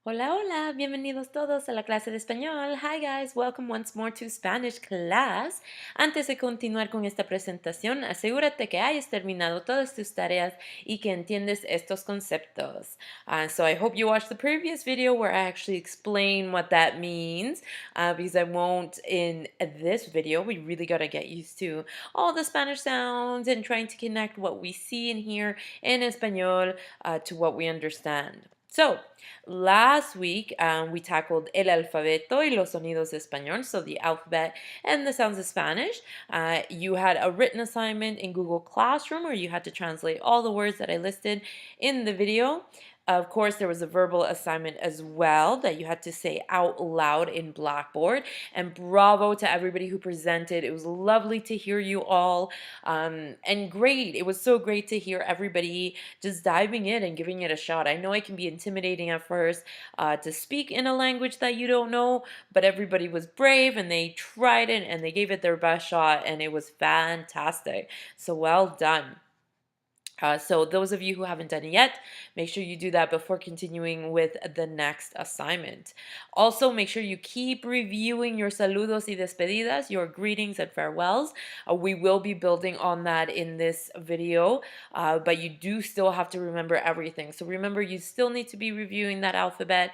Hola, hola, bienvenidos todos a la clase de español. Hi guys, welcome once more to Spanish class. Antes de continuar con esta presentación, asegúrate que hayas terminado todas tus tareas y que entiendes estos conceptos. So I hope you watched the previous video where I actually explain what that means, because I won't in this video. We really got to get used to all the Spanish sounds and trying to connect what we see and hear in español to what we understand. So, last week we tackled el alfabeto y los sonidos de español, so the alphabet and the sounds of Spanish. You had a written assignment in Google Classroom where you had to translate all the words that I listed in the video. Of course, there was a verbal assignment as well that you had to say out loud in Blackboard. And bravo to everybody who presented. It was lovely to hear you all. And great. It was so great to hear everybody just diving in and giving it a shot. I know it can be intimidating at first to speak in a language that you don't know, but everybody was brave and they tried it and they gave it their best shot, and it was fantastic. So well done. So those of you who haven't done it yet, make sure you do that before continuing with the next assignment. Also, make sure you keep reviewing your saludos y despedidas, your greetings and farewells. We will be building on that in this video, but you do still have to remember everything. So remember, you still need to be reviewing that alphabet,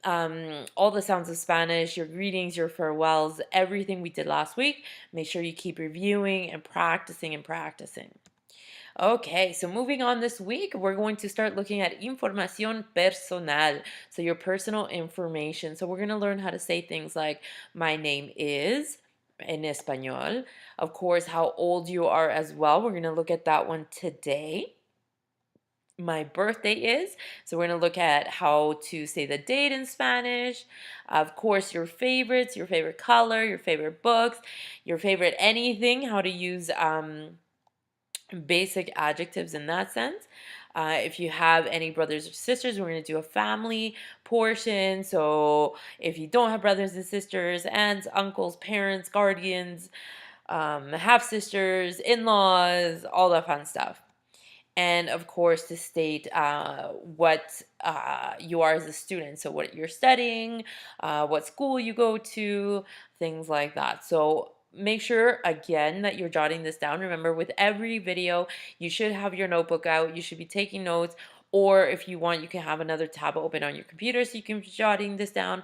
all the sounds of Spanish, your greetings, your farewells, everything we did last week. Make sure you keep reviewing and practicing and practicing. Okay, so moving on this week, we're going to start looking at información personal, so your personal information. So we're going to learn how to say things like my name is in español. Of course, how old you are as well. We're going to look at that one today. My birthday is. So we're going to look at how to say the date in Spanish. Of course, your favorites, your favorite color, your favorite books, your favorite anything, how to use basic adjectives in that sense. If you have any brothers or sisters, we're going to do a family portion. So if you don't have brothers and sisters, aunts, uncles, parents, guardians, half sisters, in laws, all that fun stuff. And of course, to state what you are as a student. So, what you're studying, what school you go to, things like that. So, make sure again that you're jotting this down. Remember, with every video, you should have your notebook out, you should be taking notes. Or if you want, you can have another tab open on your computer so you can be jotting this down.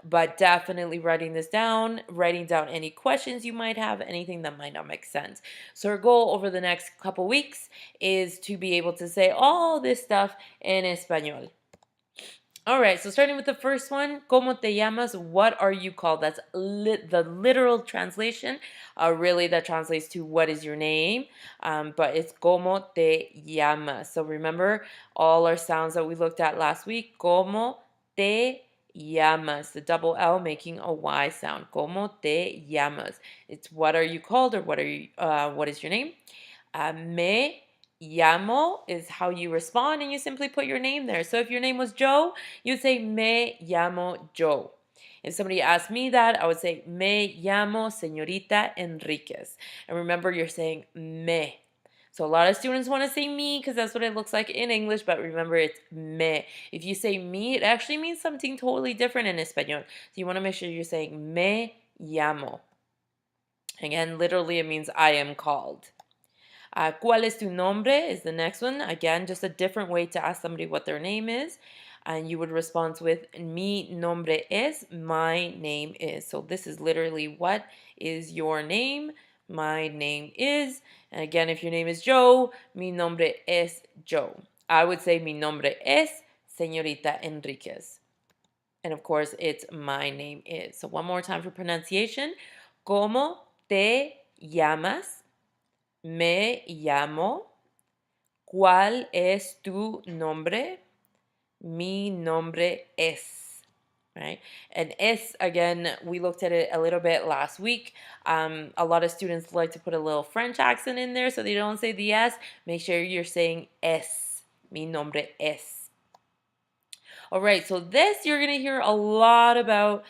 But definitely writing this down, writing down any questions you might have, anything that might not make sense. So our goal over the next couple weeks is to be able to say all this stuff in español. All right, so starting with the first one, ¿Cómo te llamas? What are you called? That's the literal translation. Really, that translates to what is your name, but it's ¿Cómo te llamas? So remember all our sounds that we looked at last week. ¿Cómo te llamas? The double L making a Y sound. ¿Cómo te llamas? It's what are you called, or what is your name? Me llamo is how you respond, and you simply put your name there. So if your name was Joe, you'd say me llamo Joe. If somebody asked me that, I would say me llamo Señorita Enriquez. And remember, you're saying me. So a lot of students want to say me because that's what it looks like in English, but remember it's me. If you say me, it actually means something totally different in Espanol. So you want to make sure you're saying me llamo. Again, literally it means I am called. ¿Cuál es tu nombre? Is the next one. Again, just a different way to ask somebody what their name is. And you would respond with mi nombre es, my name is. So this is literally what is your name? My name is. And again, if your name is Joe, mi nombre es Joe. I would say mi nombre es Señorita Enriquez. And of course, it's my name is. So one more time for pronunciation. ¿Cómo te llamas? Me llamo. ¿Cuál es tu nombre? Mi nombre es. Right? And es, again, we looked at it a little bit last week. A lot of students like to put a little French accent in there so they don't say the S. Make sure you're saying es. Mi nombre es. All right, so this you're going to hear a lot about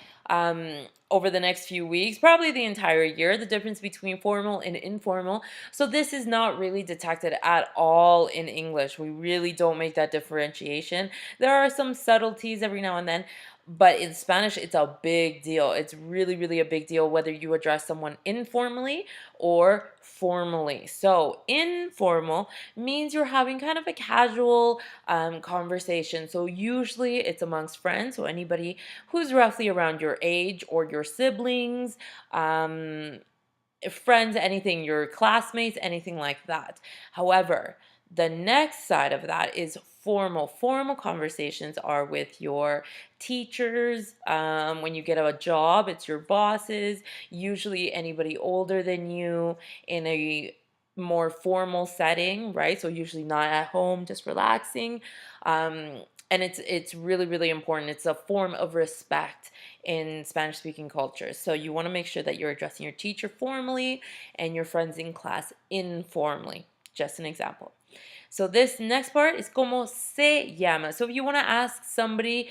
over the next few weeks, probably the entire year, the difference between formal and informal. So this is not really detected at all in English. We really don't make that differentiation. There are some subtleties every now and then, but in Spanish, it's a big deal. It's really, really a big deal whether you address someone informally or formally. So informal means you're having kind of a casual conversation. So usually it's amongst friends, so anybody who's roughly around your age or your siblings, friends, anything, your classmates, anything like that. However, the next side of that is formal. Formal conversations are with your teachers. When you get a job, it's your bosses, usually anybody older than you in a more formal setting, right? So usually not at home, just relaxing. And it's really, really important. It's a form of respect in Spanish speaking cultures. So you want to make sure that you're addressing your teacher formally and your friends in class informally. Just an example. So this next part is como se llama. So if you want to ask somebody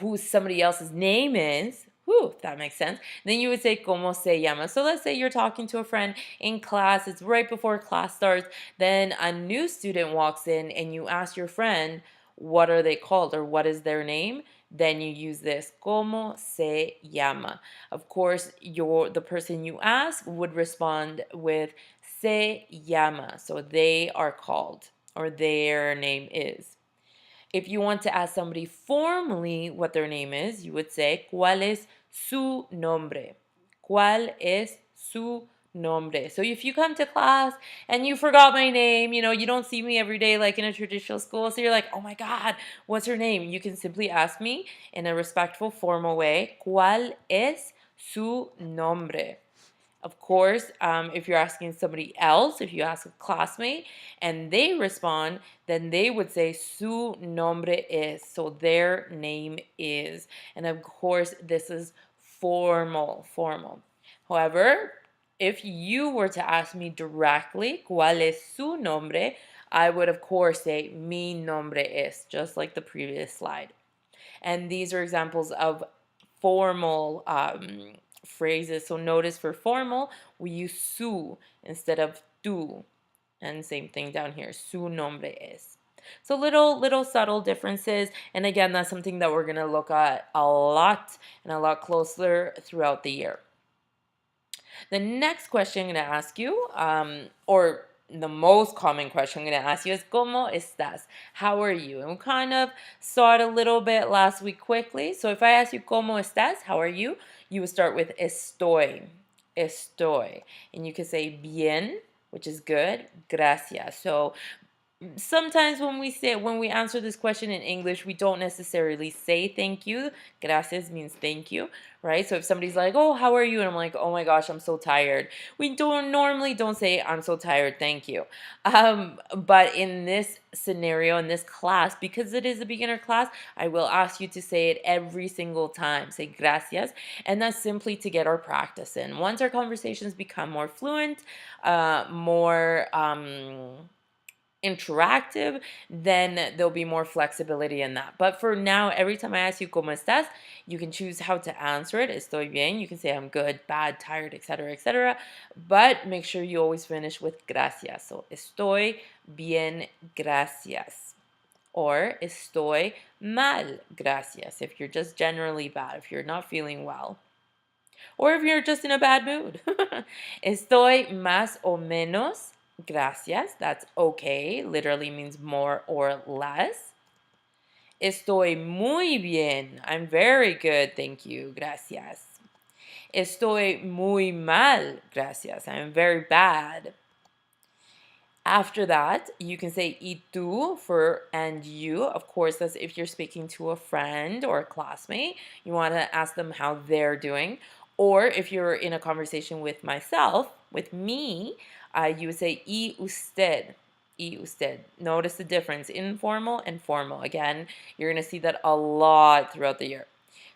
who somebody else's name is, whew, that makes sense, then you would say como se llama. So let's say you're talking to a friend in class, it's right before class starts, then a new student walks in and you ask your friend, what are they called or what is their name? Then you use this como se llama. Of course, the person you ask would respond with se llama. So they are called or their name is. If you want to ask somebody formally what their name is, you would say ¿Cuál es su nombre? ¿Cuál es su nombre? So if you come to class and you forgot my name, you don't see me every day like in a traditional school, so you're like, oh my God, what's her name? You can simply ask me in a respectful, formal way, ¿Cuál es su nombre? Of course, if you're asking somebody else, if you ask a classmate and they respond, then they would say su nombre es, so their name is. And of course, this is formal. However, if you were to ask me directly, ¿Cuál es su nombre? I would, of course, say mi nombre es, just like the previous slide. And these are examples of formal phrases. So notice for formal, we use su instead of tu. And same thing down here, su nombre es. So little subtle differences. And again, that's something that we're going to look at a lot and a lot closer throughout the year. The next question I'm going to ask you, or the most common question I'm going to ask you is ¿Cómo estás? How are you? And we kind of saw it a little bit last week quickly. So if I ask you ¿Cómo estás? How are you? You would start with estoy. Estoy. And you can say bien, which is good. Gracias. So sometimes when we answer this question in English, we don't necessarily say thank you. Gracias means thank you, right? So if somebody's like, "Oh, how are you?" and I'm like, "Oh my gosh, I'm so tired." We don't say I'm so tired, thank you. But in this scenario, in this class, because it is a beginner class, I will ask you to say it every single time. Say gracias, and that's simply to get our practice in. Once our conversations become more fluent, more interactive, then there'll be more flexibility in that. But for now, every time I ask you ¿Cómo estás?, you can choose how to answer it. Estoy bien. You can say I'm good, bad, tired, etc., etc. But make sure you always finish with gracias. So estoy bien, gracias. Or estoy mal, gracias, if you're just generally bad, if you're not feeling well. Or if you're just in a bad mood. Estoy más o menos, gracias. That's okay. Literally means more or less. Estoy muy bien. I'm very good. Thank you. Gracias. Estoy muy mal. Gracias. I'm very bad. After that, you can say y tú for and you. Of course, that's if you're speaking to a friend or a classmate. You want to ask them how they're doing. Or if you're in a conversation with myself, with me, you would say y usted. Y usted. Notice the difference, informal and formal. Again, you're going to see that a lot throughout the year.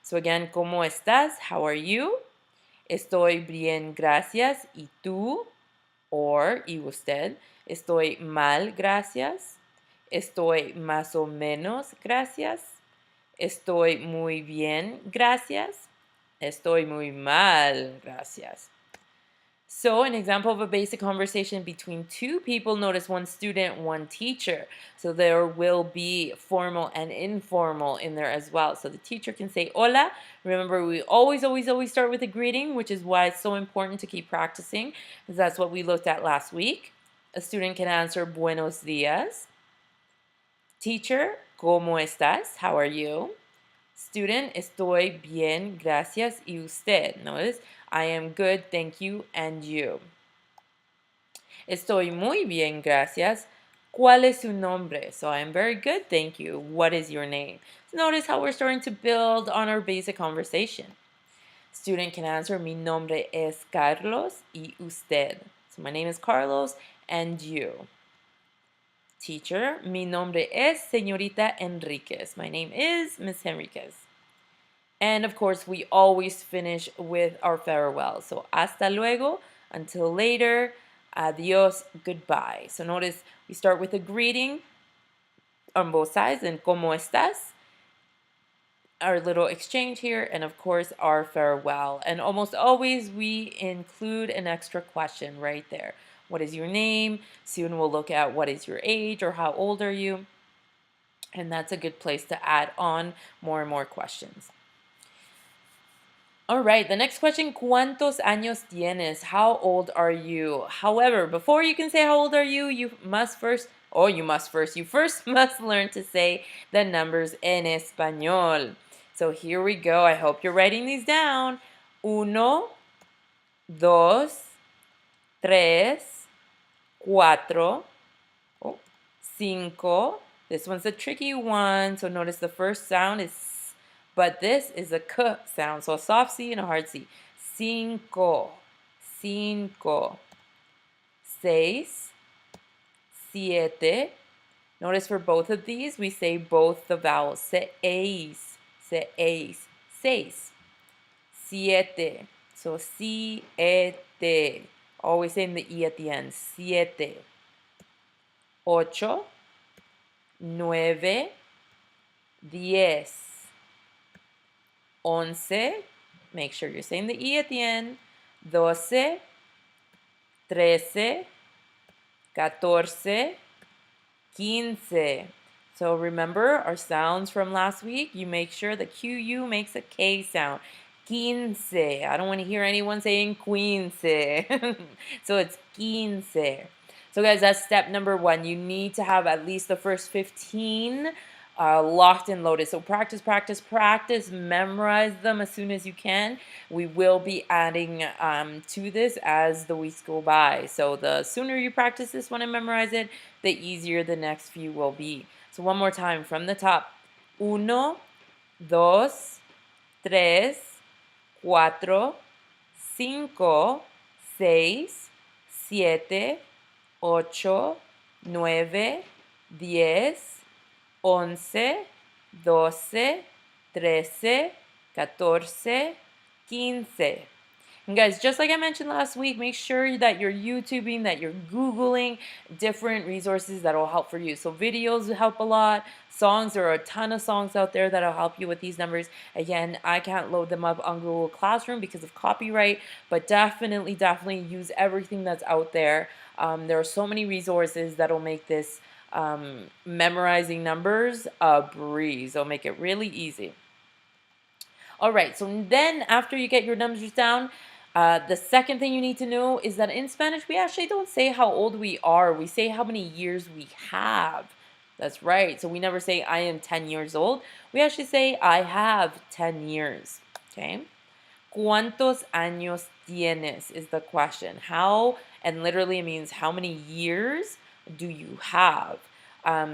So again, ¿Cómo estás? How are you? Estoy bien, gracias. ¿Y tú? Or y usted. Estoy mal, gracias. Estoy más o menos, gracias. Estoy muy bien, gracias. Estoy muy mal, gracias. So, an example of a basic conversation between two people, notice one student, one teacher. So, there will be formal and informal in there as well. So, the teacher can say hola. Remember, we always start with a greeting, which is why it's so important to keep practicing, because that's what we looked at last week. A student can answer buenos dias. Teacher, ¿cómo estás? How are you? Student, estoy bien, gracias. Y usted? Notice, I am good, thank you, and you. Estoy muy bien, gracias. ¿Cuál es su nombre? So I am very good, thank you. What is your name? So notice how we're starting to build on our basic conversation. Student can answer, mi nombre es Carlos y usted. So my name is Carlos and you. Teacher, mi nombre es señorita Enriquez. My name is Miss Henriquez. And of course, we always finish with our farewell. So hasta luego, until later, adios, goodbye. So notice we start with a greeting on both sides and ¿cómo estás? Our little exchange here, and of course, our farewell. And almost always we include an extra question right there. What is your name? Soon we'll look at what is your age or how old are you? And that's a good place to add on more and more questions. All right, the next question, ¿cuántos años tienes? How old are you? However, before you can say how old are you, you first must learn to say the numbers en español. So here we go. I hope you're writing these down. Uno, dos, tres, cuatro, cinco. This one's a tricky one. So notice the first sound is s, but this is a k sound. So a soft C and a hard C. Cinco, cinco. Seis, siete. Notice for both of these, we say both the vowels. Seis, seis, seis. Siete. So siete. Always saying the E at the end. Siete. Ocho, nueve, 10, 11, make sure you're saying the E at the end, 12, 13, 14, 15. So remember our sounds from last week, you make sure the QU makes a K sound. 15. I don't want to hear anyone saying quince. So it's 15. So guys, that's step number 1. You need to have at least the first 15 locked and loaded. So practice, practice, practice. Memorize them as soon as you can. We will be adding to this as the weeks go by. So the sooner you practice this one and memorize it, the easier the next few will be. So one more time from the top. Uno, dos, tres, cuatro, cinco, seis, siete, 8, 9, 10, 11, 12, 13, 14, 15. And guys, just like I mentioned last week, make sure that you're YouTubing, that you're Googling different resources that will help for you. So videos help a lot. Songs, there are a ton of songs out there that will help you with these numbers. Again, I can't load them up on Google Classroom because of copyright, but definitely use everything that's out there. There are so many resources that will make this memorizing numbers a breeze. They'll make it really easy. All right, so then after you get your numbers down, the second thing you need to know is that in Spanish, we actually don't say how old we are. We say how many years we have. That's right. So we never say I am 10 years old. We actually say I have 10 years. Okay. ¿Cuántos años tienes is the question. How, and literally it means how many years do you have?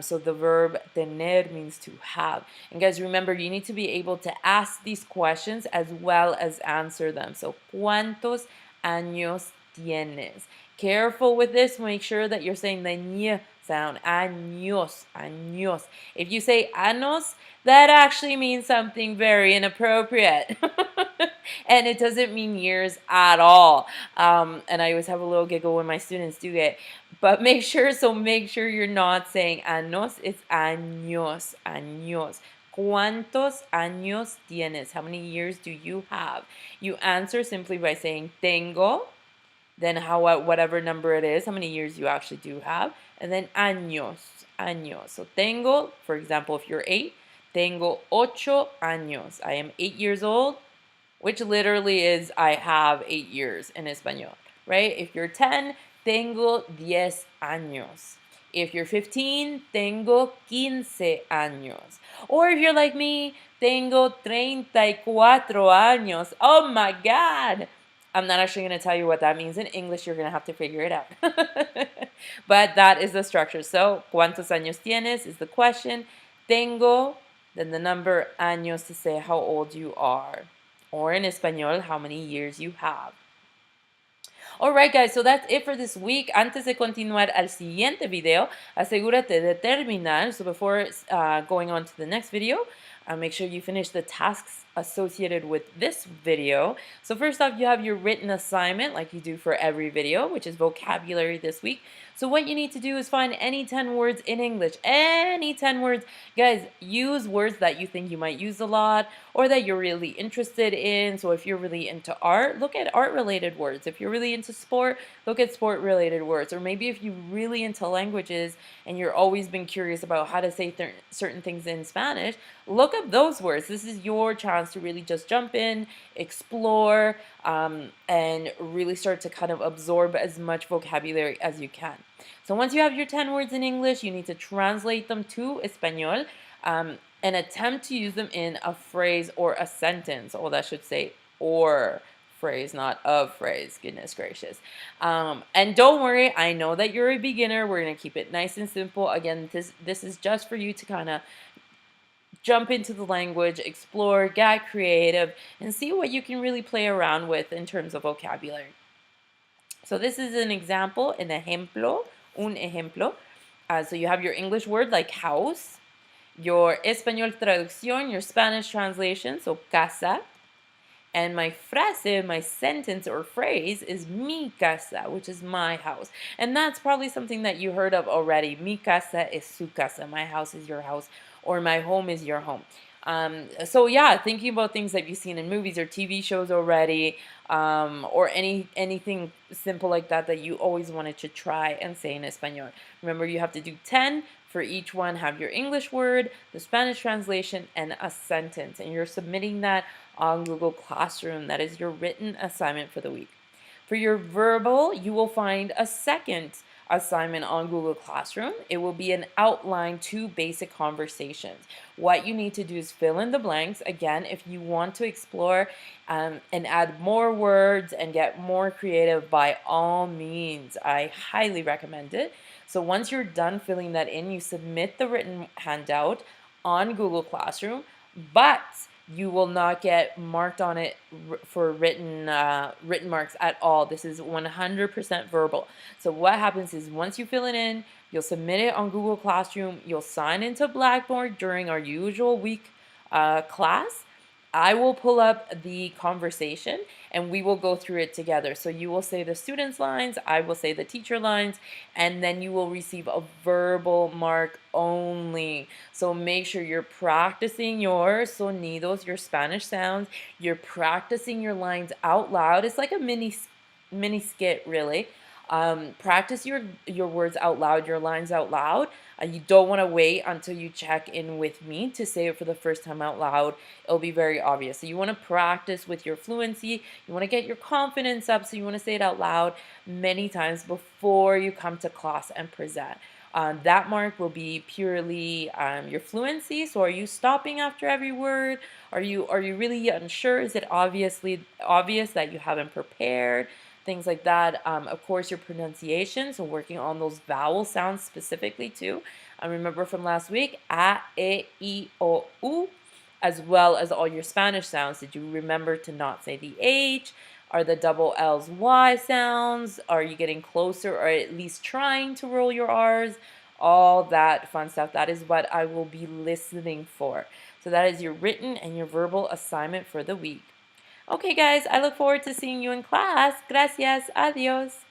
So the verb tener means to have. And guys, remember, you need to be able to ask these questions as well as answer them. So, ¿cuántos años tienes? Careful with this. Make sure that you're saying the ñ sound. Años, años. If you say años, that actually means something very inappropriate. And it doesn't mean years at all. And I always have a little giggle when my students do it. But make sure you're not saying años, it's años, años. ¿Cuántos años tienes? How many years do you have? You answer simply by saying tengo, then whatever number it is, how many years you actually do have, and then años. So tengo, for example, if you're 8, tengo 8 años. I am 8 years old, which literally is I have 8 years in español, right? If you're 10, tengo 10 años. If you're 15, tengo 15 años. Or if you're like me, tengo 34 años. Oh my God. I'm not actually going to tell you what that means in English. You're going to have to figure it out. But that is the structure. So, ¿cuántos años tienes is the question. Tengo, then the number años to say how old you are. Or in español, how many years you have. Alright guys, so that's it for this week. Antes de continuar al siguiente video, asegúrate de terminar. So before going on to the next video, make sure you finish the tasks associated with this video. So first off, you have your written assignment like you do for every video, which is vocabulary this week. So what you need to do is find any 10 words in English, any 10 words. Guys, use words that you think you might use a lot or that you're really interested in. So if you're really into art, look at art-related words. If you're really into sport, look at sport-related words. Or maybe if you're really into languages and you're always been curious about how to say certain things in Spanish, look up those words. This is your chance to really just jump in, explore, and really start to kind of absorb as much vocabulary as you can. So once you have your 10 words in English, you need to translate them to Espanol and attempt to use them in a phrase or a sentence. Oh, that should say or phrase, not of phrase. Goodness gracious. And don't worry, I know that you're a beginner. We're going to keep it nice and simple. Again, this is just for you to kind of jump into the language, explore, get creative, and see what you can really play around with in terms of vocabulary. So this is an example, un ejemplo. So you have your English word like house, your Español traducción, your Spanish translation, so casa, and my frase, my sentence or phrase is mi casa, which is my house. And that's probably something that you heard of already. Mi casa es su casa. My house is your house, or my home is your home. So yeah, thinking about things that you've seen in movies or TV shows already, or anything simple like that you always wanted to try and say in Espanol. Remember, you have to do 10 for each one. Have your English word, the Spanish translation, and a sentence. And you're submitting that on Google Classroom. That is your written assignment for the week. For your verbal, you will find a second assignment on Google Classroom. It will be an outline to basic conversations. What you need to do is fill in the blanks. Again, if you want to explore and add more words and get more creative, by all means, I highly recommend it. So once you're done filling that in, you submit the written handout on Google Classroom, but you will not get marked on it for written marks at all. This is 100% verbal. So what happens is once you fill it in, you'll submit it on Google Classroom, you'll sign into Blackboard during our usual week class. I will pull up the conversation and we will go through it together. So you will say the students' lines, I will say the teacher lines, and then you will receive a verbal mark only. So make sure you're practicing your sonidos, your Spanish sounds, you're practicing your lines out loud. It's like a mini skit, really. Practice your words out loud, your lines out loud. You don't want to wait until you check in with me to say it for the first time out loud. It'll be very obvious. So you want to practice with your fluency. You want to get your confidence up. So you want to say it out loud many times before you come to class and present. That mark will be purely your fluency. So are you stopping after every word? Are you really unsure? Is it obvious that you haven't prepared? Things like that. Of course, your pronunciation, so working on those vowel sounds specifically too. I remember from last week, a, e, I, o, u, as well as all your Spanish sounds. Did you remember to not say the H? Are the double L's Y sounds? Are you getting closer or at least trying to roll your R's? All that fun stuff. That is what I will be listening for. So that is your written and your verbal assignment for the week. Okay, guys, I look forward to seeing you in class. Gracias. Adios.